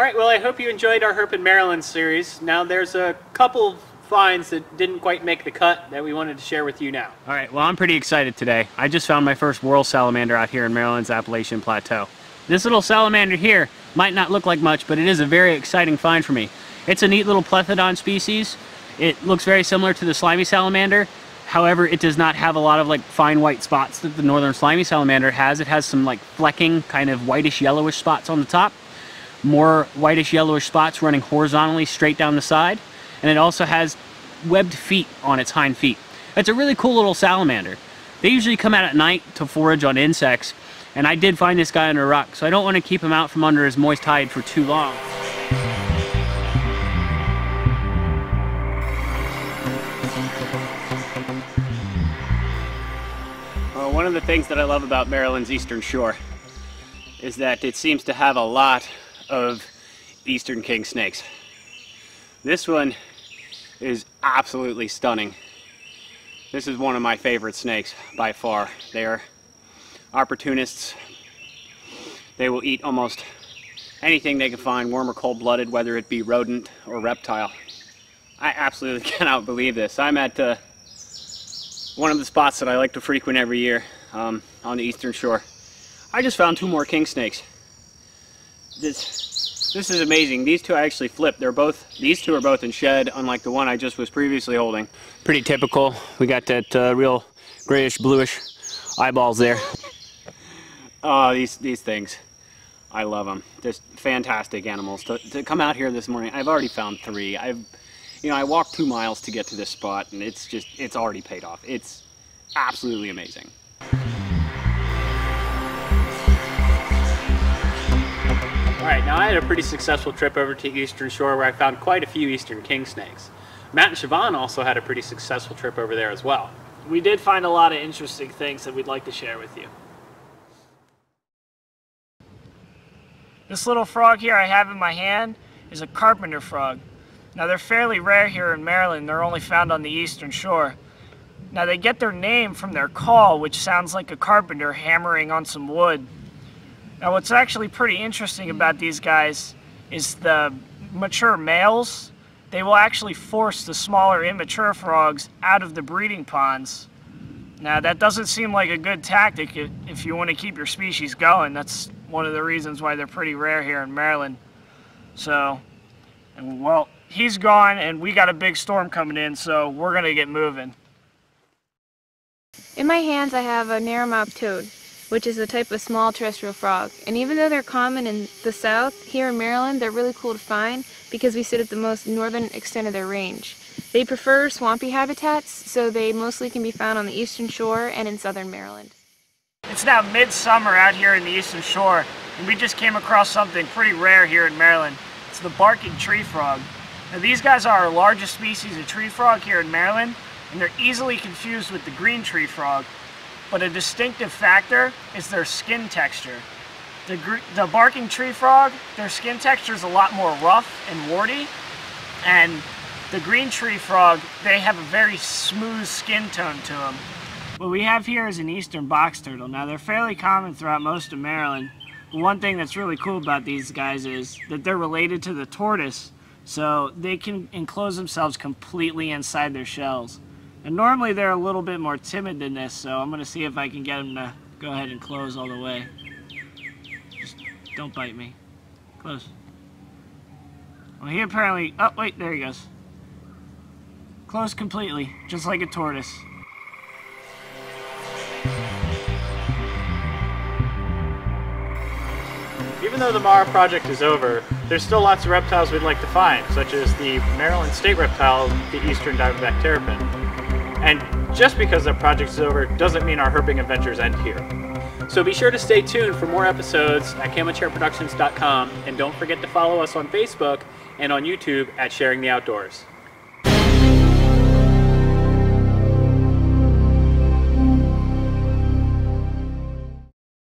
Alright, well I hope you enjoyed our Herping Maryland series. Now there's a couple finds that didn't quite make the cut that we wanted to share with you now. Alright, well I'm pretty excited today. I just found my first Wehrle salamander out here in Maryland's Appalachian Plateau. This little salamander here might not look like much, but it is a very exciting find for me. It's a neat little plethodon species. It looks very similar to the slimy salamander. However, it does not have a lot of like fine white spots that the northern slimy salamander has. It has some like flecking, kind of whitish yellowish spots on the top. More whitish yellowish spots running horizontally straight down the side, and it also has webbed feet on its hind feet. It's a really cool little salamander. They usually come out at night to forage on insects, and I did find this guy under a rock, so I don't want to keep him out from under his moist hide for too long. Well, one of the things that I love about Maryland's Eastern Shore is that it seems to have a lot of Eastern Kingsnakes. This one is absolutely stunning. This is one of my favorite snakes by far. They are opportunists. They will eat almost anything they can find, warm or cold-blooded, whether it be rodent or reptile. I absolutely cannot believe this. I'm at one of the spots that I like to frequent every year on the Eastern Shore. I just found 2 more king snakes. This is amazing. These two I actually flipped. These two are both in shed, unlike the one I just was previously holding. Pretty typical. We got that real grayish bluish eyeballs there. Oh, these things, I love them. Just fantastic animals. To come out here this morning, I've already found 3. I walked 2 miles to get to this spot, and it's already paid off. It's absolutely amazing. Alright, now I had a pretty successful trip over to Eastern Shore where I found quite a few Eastern Kingsnakes. Matt and Siobhan also had a pretty successful trip over there as well. We did find a lot of interesting things that we'd like to share with you. This little frog here I have in my hand is a Carpenter frog. Now they're fairly rare here in Maryland. They're only found on the Eastern Shore. Now they get their name from their call, which sounds like a carpenter hammering on some wood. Now what's actually pretty interesting about these guys is the mature males, they will actually force the smaller immature frogs out of the breeding ponds. Now that doesn't seem like a good tactic if you want to keep your species going. That's one of the reasons why they're pretty rare here in Maryland. So, well, he's gone and we got a big storm coming in, so we're going to get moving. In my hands I have a Narrowmouthed Toad, which is a type of small terrestrial frog. And even though they're common in the south, here in Maryland they're really cool to find because we sit at the most northern extent of their range. They prefer swampy habitats, so they mostly can be found on the Eastern Shore and in southern Maryland. It's now midsummer out here in the Eastern Shore, and we just came across something pretty rare here in Maryland. It's the barking tree frog. Now these guys are our largest species of tree frog here in Maryland, and they're easily confused with the green tree frog. But a distinctive factor is their skin texture. The barking tree frog, their skin texture is a lot more rough and warty, and the green tree frog, they have a very smooth skin tone to them. What we have here is an eastern box turtle. Now they're fairly common throughout most of Maryland. But one thing that's really cool about these guys is that they're related to the tortoise, so they can enclose themselves completely inside their shells. And normally they're a little bit more timid than this, so I'm going to see if I can get them to go ahead and close all the way. Just don't bite me. Close. Well, he apparently... Oh, wait, there he goes. Closed completely, just like a tortoise. Even though the Mara project is over, there's still lots of reptiles we'd like to find, such as the Maryland state reptile, the Eastern Diamondback terrapin. And just because that project is over doesn't mean our herping adventures end here. So be sure to stay tuned for more episodes at CamoChairProductions.com, and don't forget to follow us on Facebook and on YouTube at Sharing the Outdoors.